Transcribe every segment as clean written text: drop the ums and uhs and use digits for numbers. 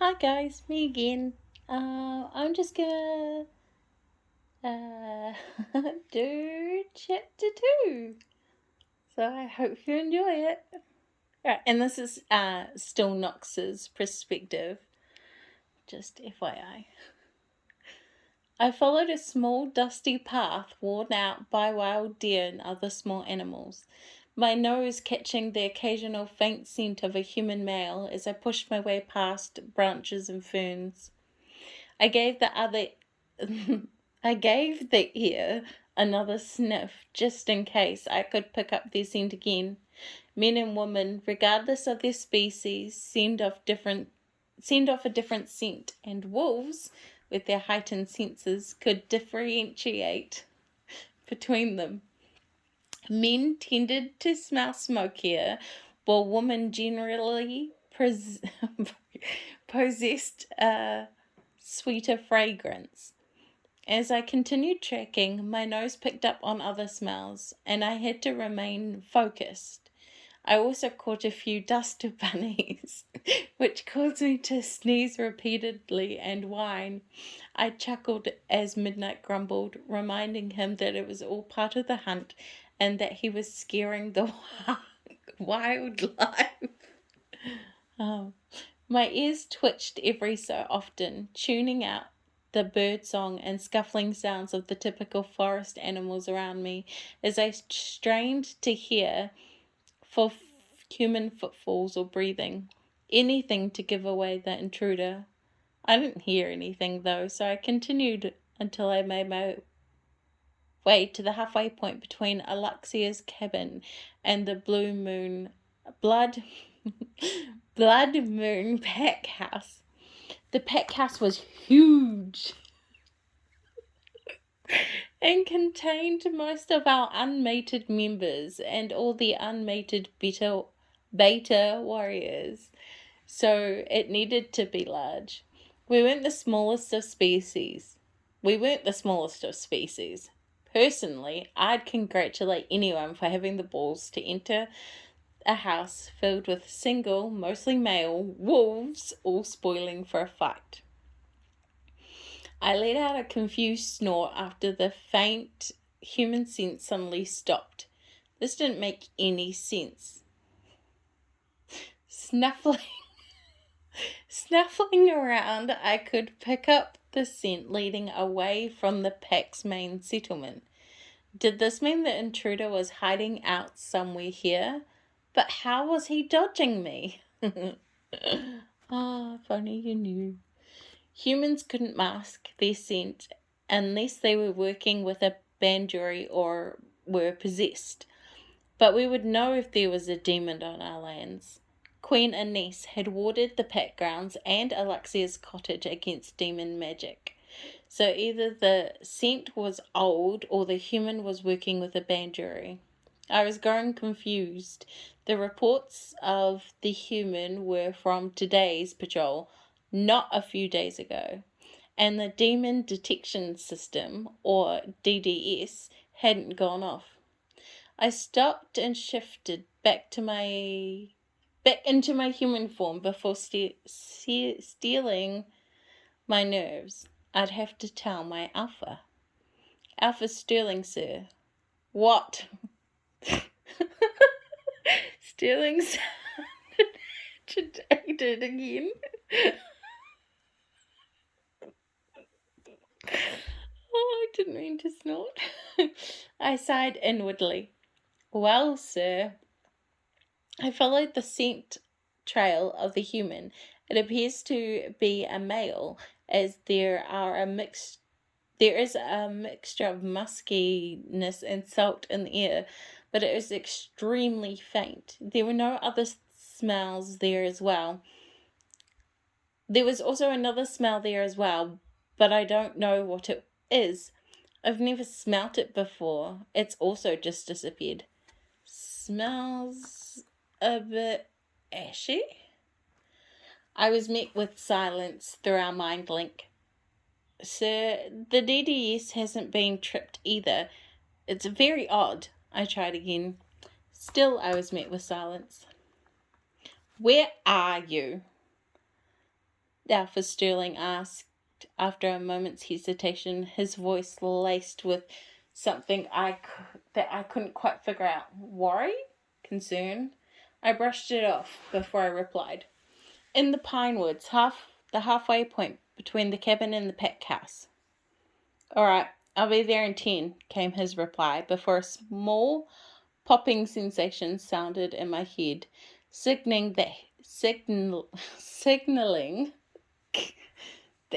Hi guys, me again. I'm just gonna uh, do chapter 2. So I hope you enjoy it. Right, and this is still Knox's perspective, just FYI. I followed a small dusty path worn out by wild deer and other small animals, my nose catching the occasional faint scent of a human male as I pushed my way past branches and ferns. I gave the other I gave the ear another sniff just in case I could pick up their scent again. Men and women, regardless of their species, seemed off a different scent, and wolves, with their heightened senses, could differentiate between them. Men tended to smell smokier, while women generally possessed a sweeter fragrance. As I continued tracking, my nose picked up on other smells, and I had to remain focused. I also caught a few duster bunnies, which caused me to sneeze repeatedly and whine. I chuckled as Midnight grumbled, reminding him that it was all part of the hunt and that he was scaring the wildlife. Oh. My ears twitched every so often, tuning out the bird song and scuffling sounds of the typical forest animals around me as I strained to hear for human footfalls or breathing. Anything to give away the intruder. I didn't hear anything though, so I continued until I made my way to the halfway point between Alexia's cabin and the blood blood moon pack house. The pack house was huge and contained most of our unmated members and all the unmated beta warriors, so it needed to be large. We weren't the smallest of species. We weren't the smallest of species. Personally, I'd congratulate anyone for having the balls to enter a house filled with single, mostly male, wolves, all spoiling for a fight. I let out a confused snort after the faint human scent suddenly stopped. This didn't make any sense. Snuffling around, I could pick up the scent leading away from the pack's main settlement. Did this mean the intruder was hiding out somewhere here? But how was he dodging me? Ah, if only you knew. Humans couldn't mask their scent unless they were working with a banduri or were possessed. But we would know if there was a demon on our lands. Queen Anise had warded the pack grounds and Alexia's cottage against demon magic. So either the scent was old or the human was working with a banduri. I was growing confused. The reports of the human were from today's patrol, not a few days ago, and the demon detection system, or DDS, hadn't gone off. I stopped and shifted back into my human form before stealing my nerves. I'd have to tell my alpha. Alpha Sterling, sir. What? Sterling sounded agitated again. Oh, I didn't mean to snort. I sighed inwardly. Well, sir, I followed the scent trail of the human. It appears to be a male, as there is a mixture of muskiness and salt in the air, but it is extremely faint. There were no other smells there as well. There was also another smell there as well, but I don't know what it is. I've never smelt it before. It's also just disappeared. Smells a bit ashy? I was met with silence through our mind link. Sir, the DDS hasn't been tripped either. It's very odd. I tried again. Still, I was met with silence. Where are you? Alpha Sterling asked after a moment's hesitation, his voice laced with something that I couldn't quite figure out. Worry? Concern? I brushed it off before I replied. In the pine woods, the halfway point between the cabin and the pack house. All right, I'll be there in 10, came his reply, before a small popping sensation sounded in my head, signaling that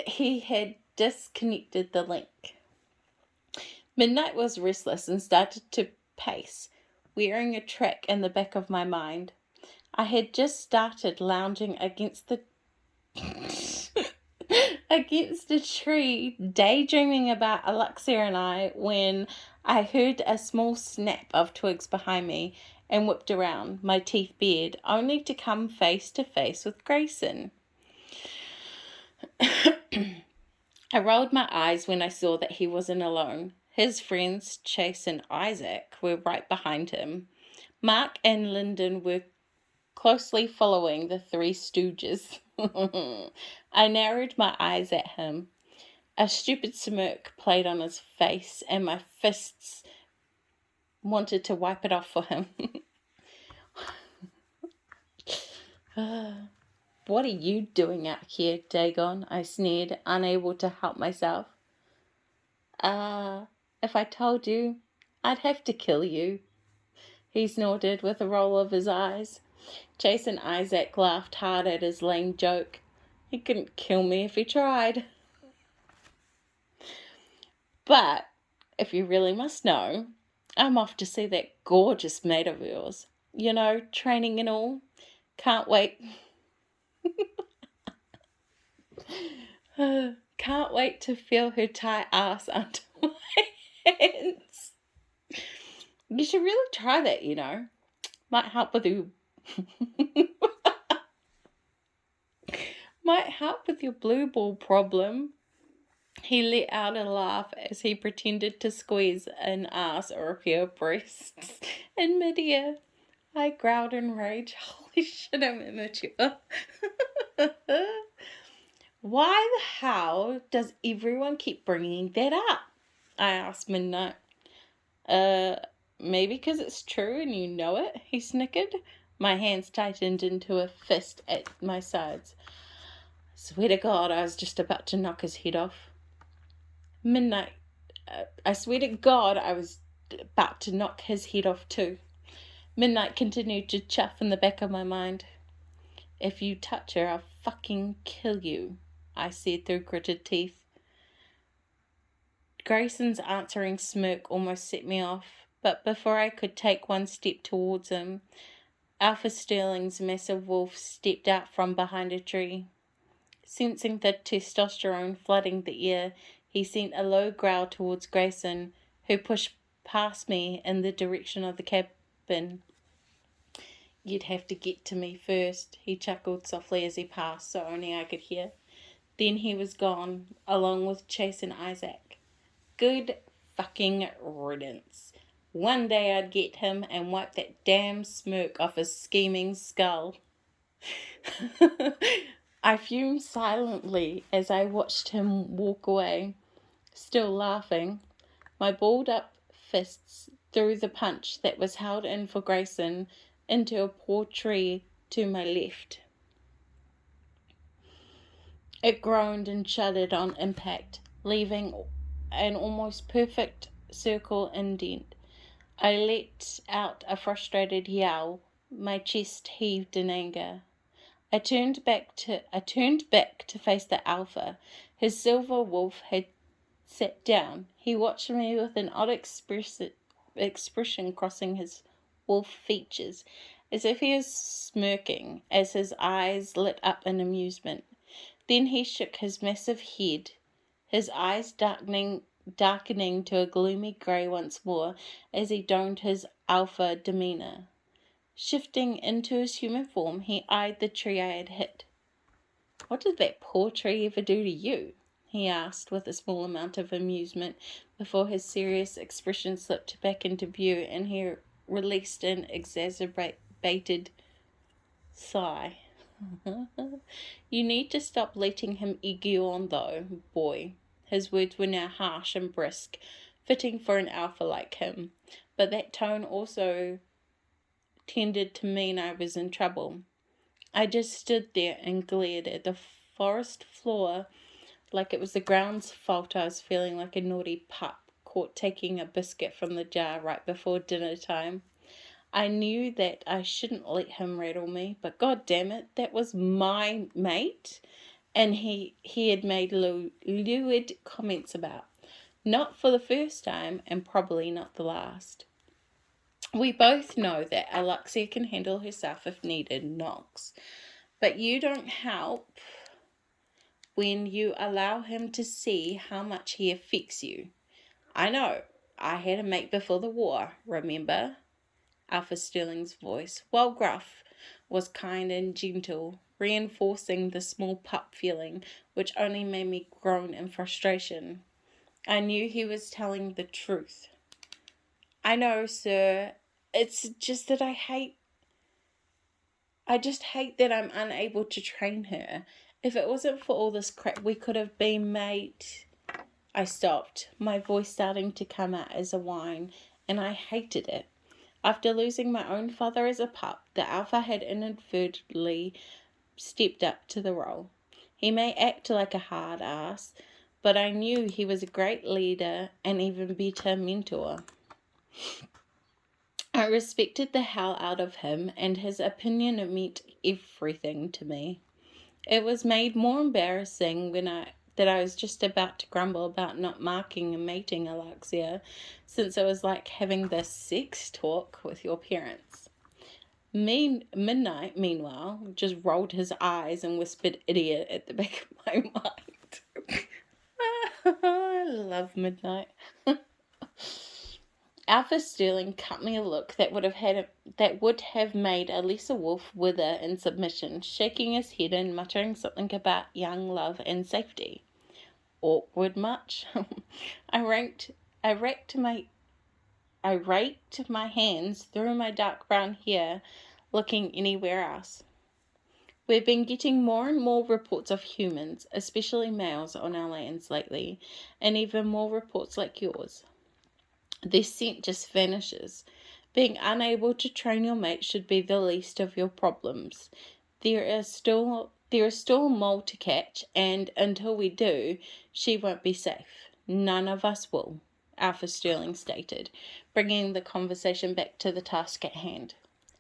he had disconnected the link. Midnight was restless and started to pace, wearing a track in the back of my mind. I had just started lounging against the tree, daydreaming about Alexia and I, when I heard a small snap of twigs behind me and whipped around, my teeth bared, only to come face to face with Grayson. I rolled my eyes when I saw that he wasn't alone. His friends, Chase and Isaac, were right behind him. Mark and Lyndon were closely following the three stooges. I narrowed my eyes at him. A stupid smirk played on his face, and my fists wanted to wipe it off for him. What are you doing out here, Dagon? I sneered, unable to help myself. If I told you, I'd have to kill you, he snorted with a roll of his eyes. Chase and Isaac laughed hard at his lame joke. He couldn't kill me if he tried. But, if you really must know, I'm off to see that gorgeous mate of yours. You know, training and all. Can't wait. Can't wait to feel her tight ass under my hands. You should really try that, you know. Might help with your blue ball problem. He let out a laugh as he pretended to squeeze an ass or a pair of breasts in midair. I growled in rage. Holy shit, I'm immature. Why the hell does everyone keep bringing that up? I asked Midnight. Maybe because it's true and you know it, he snickered. My hands tightened into a fist at my sides. Swear to God, I was just about to knock his head off. Midnight. I swear to God, I was about to knock his head off too. Midnight continued to chuff in the back of my mind. If you touch her, I'll fucking kill you, I said through gritted teeth. Grayson's answering smirk almost set me off, but before I could take one step towards him, Alpha Sterling's massive wolf stepped out from behind a tree. Sensing the testosterone flooding the air, he sent a low growl towards Grayson, who pushed past me in the direction of the cabin. You'd have to get to me first, he chuckled softly as he passed, so only I could hear. Then he was gone, along with Chase and Isaac. Good fucking riddance. One day I'd get him and wipe that damn smirk off his scheming skull. I fumed silently as I watched him walk away, still laughing. My balled up fists threw the punch that was held in for Grayson into a poor tree to my left. It groaned and shuddered on impact, leaving an almost perfect circle indent. I let out a frustrated yell. My chest heaved in anger. I turned back to face the alpha. His silver wolf had sat down. He watched me with an odd expression crossing his wolf features, as if he was smirking, as his eyes lit up in amusement. Then he shook his massive head, his eyes darkening to a gloomy grey once more, as he donned his alpha demeanour. Shifting into his human form, he eyed the tree I had hit. What did that poor tree ever do to you? He asked with a small amount of amusement before his serious expression slipped back into view and he released an exacerbated sigh. You need to stop letting him egg you on, though, boy. His words were now harsh and brisk, fitting for an alpha like him, but that tone also tended to mean I was in trouble. I just stood there and glared at the forest floor like it was the ground's fault. I was feeling like a naughty pup caught taking a biscuit from the jar right before dinner time. I knew that I shouldn't let him rattle me, but god damn it, that was my mate, and he had made lewd comments about. Not for the first time, and probably not the last. We both know that Alexia can handle herself if needed, Knox. But you don't help when you allow him to see how much he affects you. I know. I had a mate before the war, remember? Alpha Sterling's voice, while gruff, was kind and gentle, reinforcing the small pup feeling, which only made me groan in frustration. I knew he was telling the truth. I know, sir. It's just that I just hate that I'm unable to train her. If it wasn't for all this crap, we could have been mate. I stopped, my voice starting to come out as a whine, and I hated it. After losing my own father as a pup, the alpha had inadvertently stepped up to the role. He may act like a hard ass, but I knew he was a great leader and even better mentor. I respected the hell out of him, and his opinion meant everything to me. It was made more embarrassing that I was just about to grumble about not marking and mating Alexia, since it was like having this sex talk with your parents. Midnight, meanwhile, just rolled his eyes and whispered idiot at the back of my mind. I love Midnight. Alpha Sterling cut me a look that would have made a lesser wolf wither in submission, shaking his head and muttering something about young love and safety. Awkward much? I raked my hands through my dark brown hair, looking anywhere else. We've been getting more and more reports of humans, especially males, on our lands lately, and even more reports like yours. Their scent just vanishes. Being unable to train your mate should be the least of your problems. There is still a mole to catch, and until we do, she won't be safe. None of us will, Alpha Sterling stated, bringing the conversation back to the task at hand.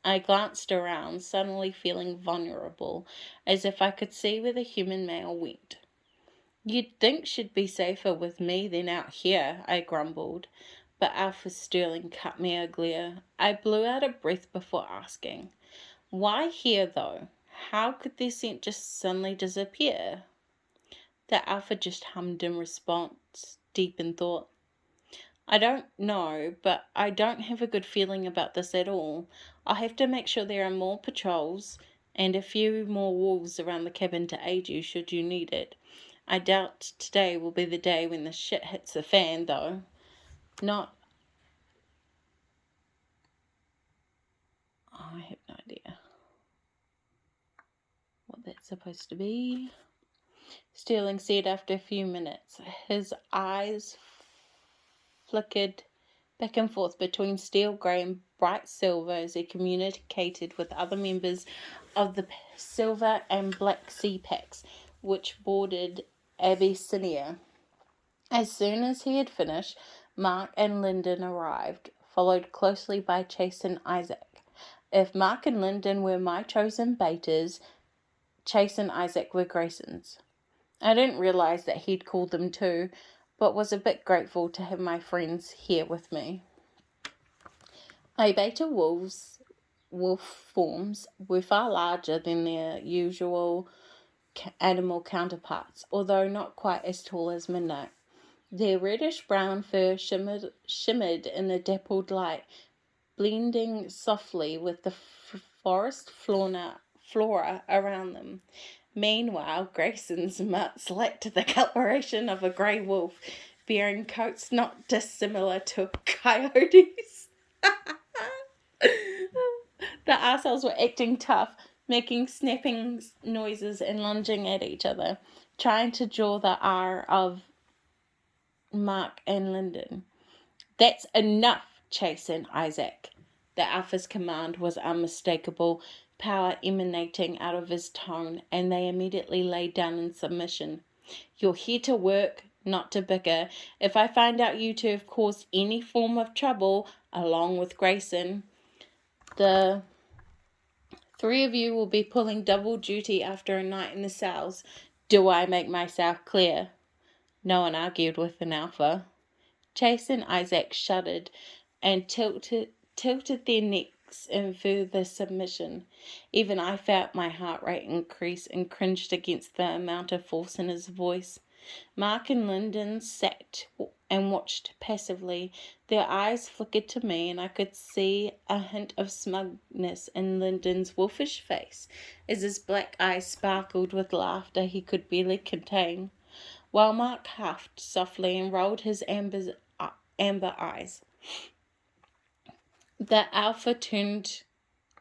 I glanced around, suddenly feeling vulnerable, as if I could see where the human male went. You'd think she'd be safer with me than out here, I grumbled. But Alpha Sterling cut me a glare. I blew out a breath before asking, why here, though? How could their scent just suddenly disappear? The Alpha just hummed in response, deep in thought. I don't know, but I don't have a good feeling about this at all. I'll have to make sure there are more patrols and a few more wolves around the cabin to aid you should you need it. I doubt today will be the day when the shit hits the fan, though. Not... I have no idea what that's supposed to be. Sterling said after a few minutes. His eyes flickered back and forth between steel grey and bright silver as he communicated with other members of the Silver and Black Sea Packs, which bordered Abyssinia. As soon as he had finished, Mark and Lyndon arrived, followed closely by Chase and Isaac. If Mark and Lyndon were my chosen betas, Chase and Isaac were Grayson's. I didn't realize that he'd called them too, but was a bit grateful to have my friends here with me. My beta wolf forms were far larger than their usual animal counterparts, although not quite as tall as Midnight. Their reddish-brown fur shimmered in the dappled light, blending softly with the forest flora around them. Meanwhile, Grayson's mutts lacked the coloration of a grey wolf, bearing coats not dissimilar to coyotes. The assholes were acting tough, making snapping noises and lunging at each other, trying to draw the ire of Mark and Lyndon. "That's enough, Chasen, Isaac." The Alpha's command was unmistakable, power emanating out of his tone, and they immediately laid down in submission. "You're here to work, not to bicker. If I find out you two have caused any form of trouble, along with Grayson, the three of you will be pulling double duty after a night in the cells. Do I make myself clear?" No one argued with an Alpha. Chase and Isaac shuddered and tilted their necks in further submission. Even I felt my heart rate increase and cringed against the amount of force in his voice. Mark and Lyndon sat and watched passively. Their eyes flickered to me, and I could see a hint of smugness in Lyndon's wolfish face as his black eyes sparkled with laughter he could barely contain, while Mark huffed softly and rolled his amber eyes. The Alpha turned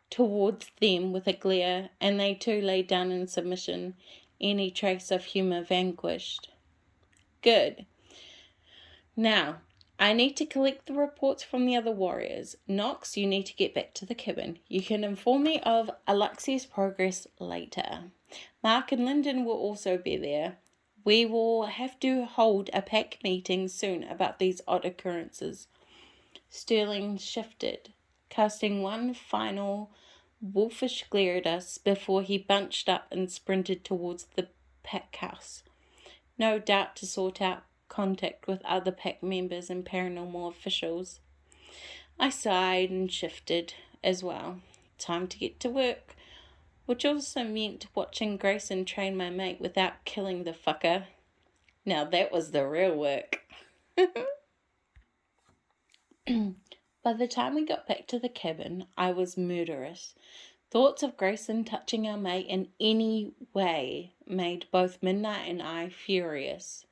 towards them with a glare, and they too lay down in submission, any trace of humour vanquished. "Good. Now, I need to collect the reports from the other warriors. Knox, you need to get back to the cabin. You can inform me of Alexia's progress later. Mark and Lyndon will also be there. We will have to hold a pack meeting soon about these odd occurrences." Sterling shifted, casting one final wolfish glare at us before he bunched up and sprinted towards the pack house, no doubt to sort out contact with other pack members and paranormal officials. I sighed and shifted as well. Time to get to work, which also meant watching Grayson train my mate without killing the fucker. Now that was the real work. By the time we got back to the cabin, I was murderous. Thoughts of Grayson touching our mate in any way made both Midnight and I furious.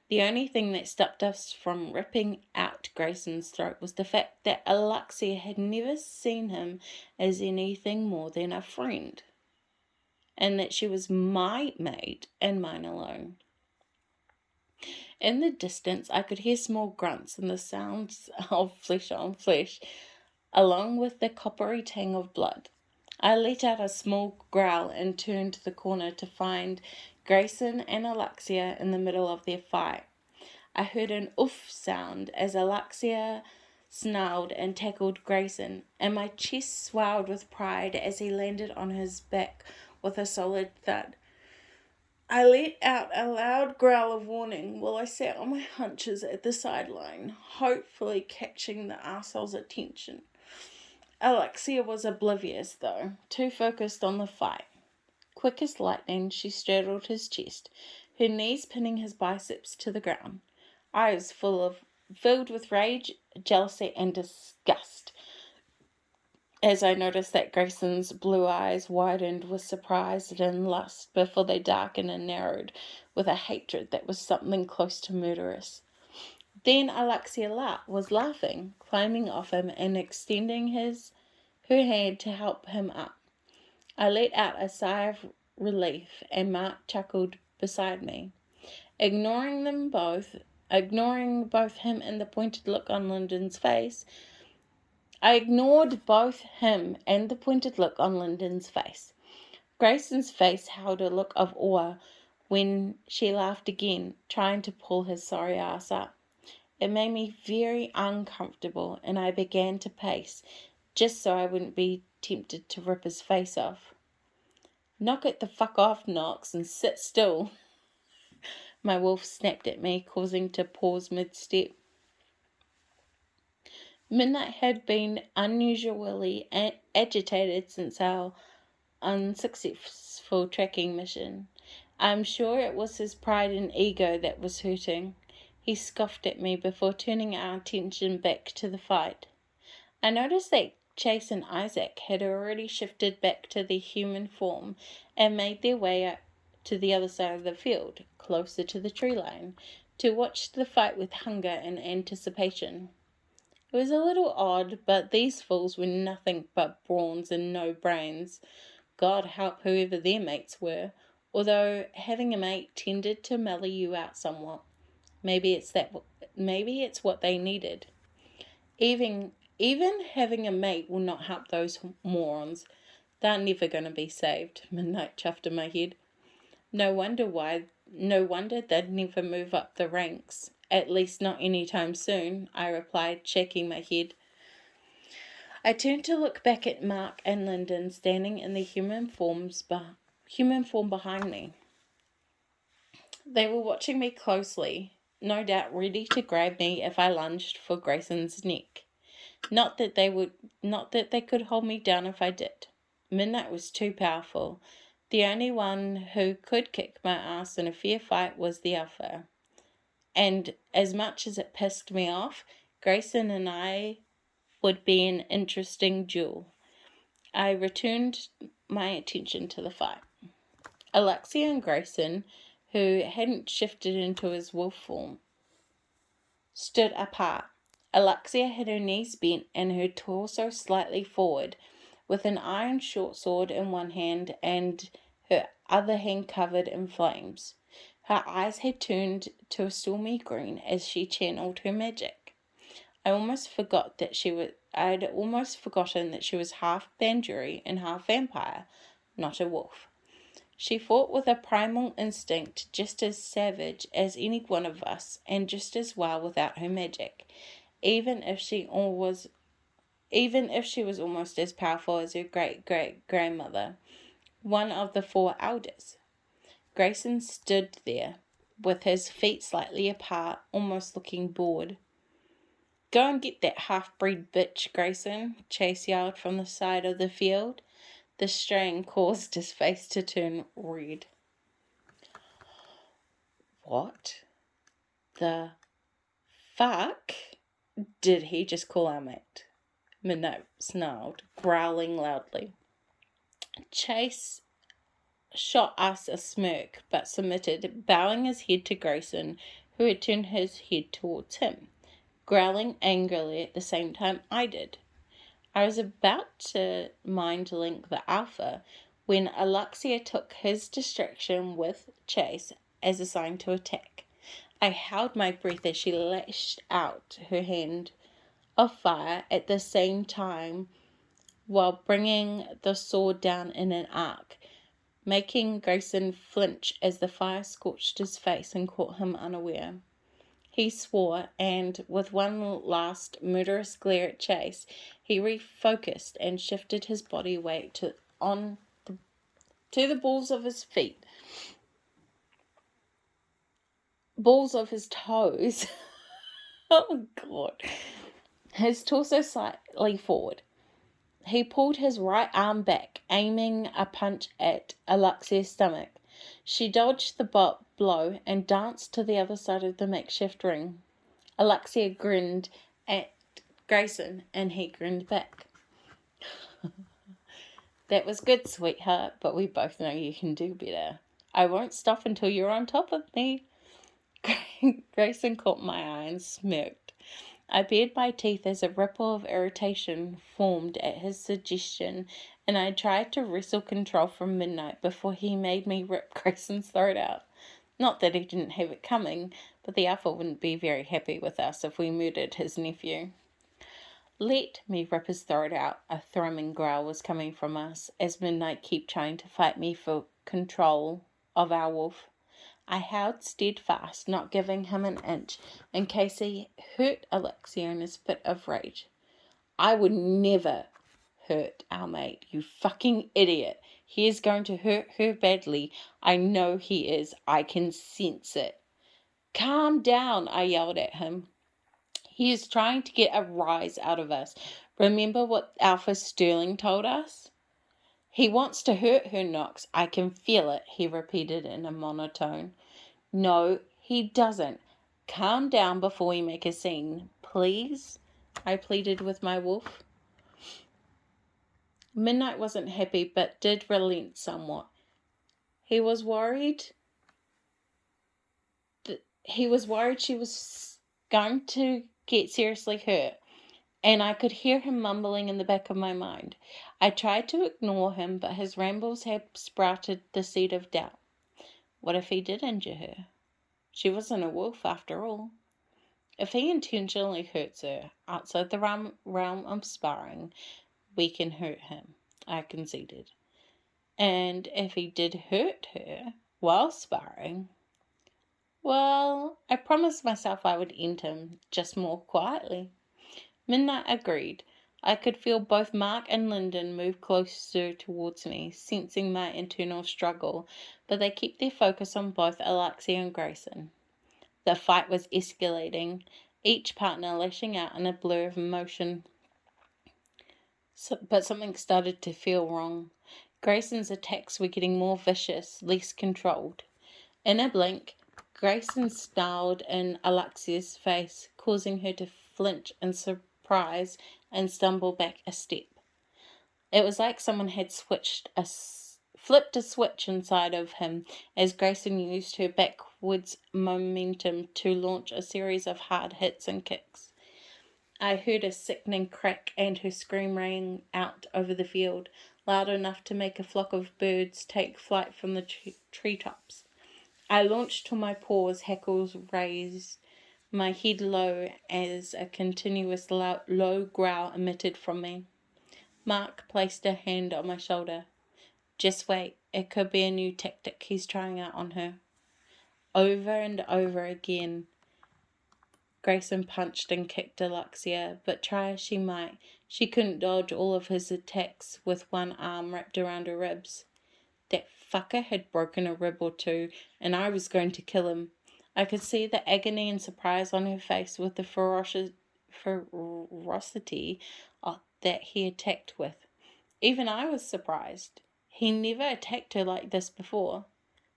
The only thing that stopped us from ripping out Grayson's throat was the fact that Alexia had never seen him as anything more than a friend, and that she was my mate and mine alone. In the distance, I could hear small grunts and the sounds of flesh on flesh, along with the coppery tang of blood. I let out a small growl and turned the corner to find Grayson and Alexia in the middle of their fight. I heard an oof sound as Alexia snarled and tackled Grayson, and my chest swelled with pride as he landed on his back with a solid thud. I let out a loud growl of warning while I sat on my haunches at the sideline, hopefully catching the arsehole's attention. Alexia was oblivious, though, too focused on the fight. Quick as lightning, she straddled his chest, her knees pinning his biceps to the ground, eyes filled with rage, jealousy, and disgust. As I noticed that Grayson's blue eyes widened with surprise and lust before they darkened and narrowed with a hatred that was something close to murderous. Then Alexia was laughing, climbing off him and extending her hand to help him up. I let out a sigh of relief, and Mark chuckled beside me. Ignoring both him and the pointed look on Lyndon's face, I ignored both him and the pointed look on Lyndon's face. Grayson's face held a look of awe when she laughed again, trying to pull his sorry ass up. It made me very uncomfortable, and I began to pace, just so I wouldn't be tempted to rip his face off. "Knock it the fuck off, Knox, and sit still," my wolf snapped at me, causing to pause mid-step. Midnight had been unusually agitated since our unsuccessful tracking mission. I'm sure it was his pride and ego that was hurting. He scoffed at me before turning our attention back to the fight. I noticed that Chase and Isaac had already shifted back to their human form and made their way up to the other side of the field, closer to the tree line, to watch the fight with hunger and anticipation. It was a little odd, but these fools were nothing but brawns and no brains. God help whoever their mates were, although having a mate tended to mellow you out somewhat. Maybe it's what they needed. Even having a mate will not help those morons. They're never going to be saved, Midnight chuffed in my head. No wonder they'd never move up the ranks. At least not any time soon, I replied, shaking my head. I turned to look back at Mark and Lyndon standing in the human form behind me. They were watching me closely, no doubt ready to grab me if I lunged for Grayson's neck. Not that they could hold me down if I did. Midnight was too powerful. The only one who could kick my ass in a fair fight was the Alpha. And as much as it pissed me off, Grayson and I would be an interesting duel. I returned my attention to the fight. Alexia and Grayson, who hadn't shifted into his wolf form, stood apart. Alexia had her knees bent and her torso slightly forward, with an iron short sword in one hand and her other hand covered in flames. Her eyes had turned to a stormy green as she channeled her magic. I'd almost forgotten that she was half Banduri and half vampire, not a wolf. She fought with a primal instinct just as savage as any one of us, and just as well without her magic, even if she was almost as powerful as her great-great-grandmother, one of the 4 elders. Grayson stood there, with his feet slightly apart, almost looking bored. "Go and get that half-breed bitch, Grayson," Chase yelled from the side of the field. The strain caused his face to turn red. "What the fuck did he just call our mate?" Midnight snarled, growling loudly. Chase shot us a smirk, but submitted, bowing his head to Grayson, who had turned his head towards him, growling angrily at the same time I did. I was about to mind link the Alpha when Alexia took his distraction with Chase as a sign to attack. I held my breath as she lashed out her hand of fire at the same time while bringing the sword down in an arc, making Grayson flinch as the fire scorched his face and caught him unaware. He swore, and with one last murderous glare at Chase, he refocused and shifted his body weight to the balls of his feet. Balls of his toes. Oh, God. His torso slightly forward. He pulled his right arm back, aiming a punch at Alexia's stomach. She dodged the blow and danced to the other side of the makeshift ring. Alexia grinned at Grayson, and he grinned back. "That was good, sweetheart, but we both know you can do better. I won't stop until you're on top of me." Grayson caught my eye and smirked. I bared my teeth as a ripple of irritation formed at his suggestion, and I tried to wrestle control from Midnight before he made me rip Grayson's throat out. Not that he didn't have it coming, but the Alpha wouldn't be very happy with us if we murdered his nephew. "Let me rip his throat out," a thrumming growl was coming from us, as Midnight kept trying to fight me for control of our wolf. I held steadfast, not giving him an inch, in case he hurt Alexia in his fit of rage. "I would never hurt our mate, you fucking idiot. He is going to hurt her badly. I know he is. I can sense it." "Calm down," I yelled at him. "He is trying to get a rise out of us. Remember what Alpha Sterling told us?" "He wants to hurt her, Knox. I can feel it," he repeated in a monotone. "No, he doesn't. Calm down before we make a scene, please," I pleaded with my wolf. Midnight wasn't happy, but did relent somewhat. He was worried she was going to get seriously hurt, and I could hear him mumbling in the back of my mind. I tried to ignore him, but his rambles had sprouted the seed of doubt. What if he did injure her? She wasn't a wolf after all. If he intentionally hurts her outside the realm of sparring, we can hurt him, I conceded. And if he did hurt her while sparring, well, I promised myself I would end him, just more quietly. Midnight agreed. I could feel both Mark and Lyndon move closer towards me, sensing my internal struggle, but they kept their focus on both Alexia and Grayson. The fight was escalating, each partner lashing out in a blur of emotion. But something started to feel wrong. Grayson's attacks were getting more vicious, less controlled. In a blink, Grayson snarled in Alexia's face, causing her to flinch in surprise and stumble back a step. It was like someone had flipped a switch inside of him as Grayson used her backwards momentum to launch a series of hard hits and kicks. I heard a sickening crack and her scream rang out over the field, loud enough to make a flock of birds take flight from the treetops. I launched to my paws, hackles raised, my head low as a continuous low growl emitted from me. Mark placed a hand on my shoulder. Just wait, it could be a new tactic he's trying out on her. Over and over again, Grayson punched and kicked Alexia, but try as she might, she couldn't dodge all of his attacks with one arm wrapped around her ribs. That fucker had broken a rib or two, and I was going to kill him. I could see the agony and surprise on her face with the ferocity that he attacked with. Even I was surprised. He never attacked her like this before.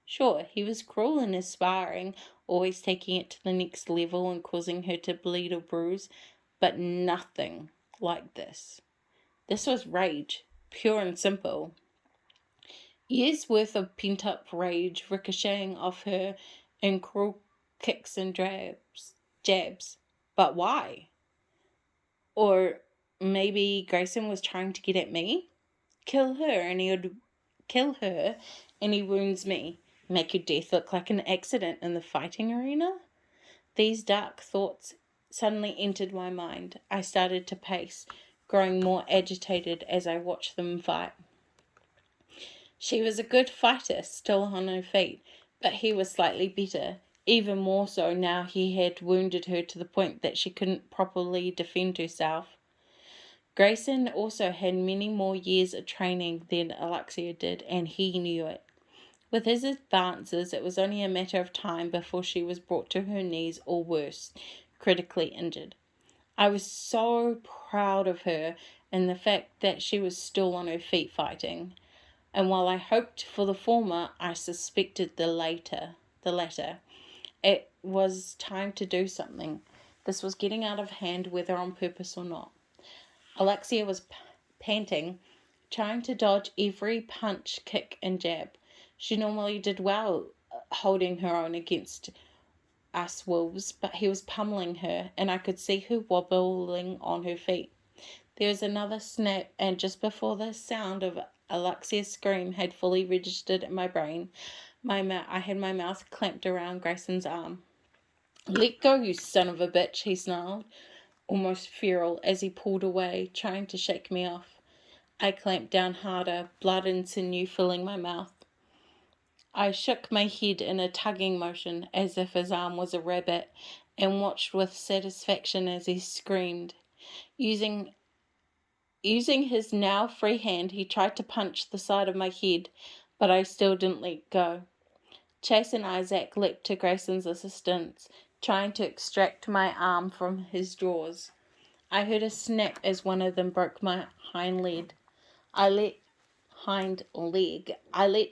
Sure, he was cruel in his sparring, always taking it to the next level and causing her to bleed or bruise, but nothing like this. This was rage, pure and simple. Years' worth of pent-up rage ricocheting off her in cruel kicks and jabs. But why? Or maybe Grayson was trying to get at me? Kill her and he wounds me. Make your death look like an accident in the fighting arena? These dark thoughts suddenly entered my mind. I started to pace, growing more agitated as I watched them fight. She was a good fighter, still on her feet, but he was slightly better, even more so now he had wounded her to the point that she couldn't properly defend herself. Grayson also had many more years of training than Alexia did, and he knew it. With his advances, it was only a matter of time before she was brought to her knees or worse, critically injured. I was so proud of her and the fact that she was still on her feet fighting. And while I hoped for the former, I suspected the latter. It was time to do something. This was getting out of hand, whether on purpose or not. Alexia was panting, trying to dodge every punch, kick, and jab. She normally did well holding her own against us wolves, but he was pummeling her, and I could see her wobbling on her feet. There was another snap, and just before the sound of Alexia's scream had fully registered in my brain, I had my mouth clamped around Grayson's arm. "Let go, you son of a bitch," he snarled, almost feral, as he pulled away, trying to shake me off. I clamped down harder, blood and sinew filling my mouth. I shook my head in a tugging motion, as if his arm was a rabbit, and watched with satisfaction as he screamed. Using his now free hand, he tried to punch the side of my head, but I still didn't let go. Chase and Isaac leapt to Grayson's assistance, trying to extract my arm from his jaws. I heard a snap as one of them broke my hind leg. I let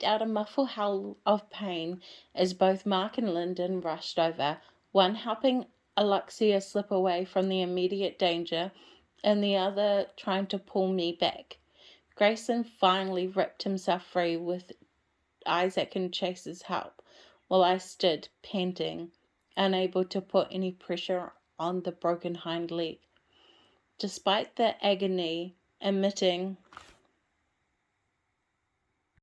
out a muffled howl of pain as both Mark and Lyndon rushed over, one helping Alexia slip away from the immediate danger, and the other trying to pull me back. Grayson finally ripped himself free with Isaac and Chase's help, while I stood, panting, unable to put any pressure on the broken hind leg. despite the agony emitting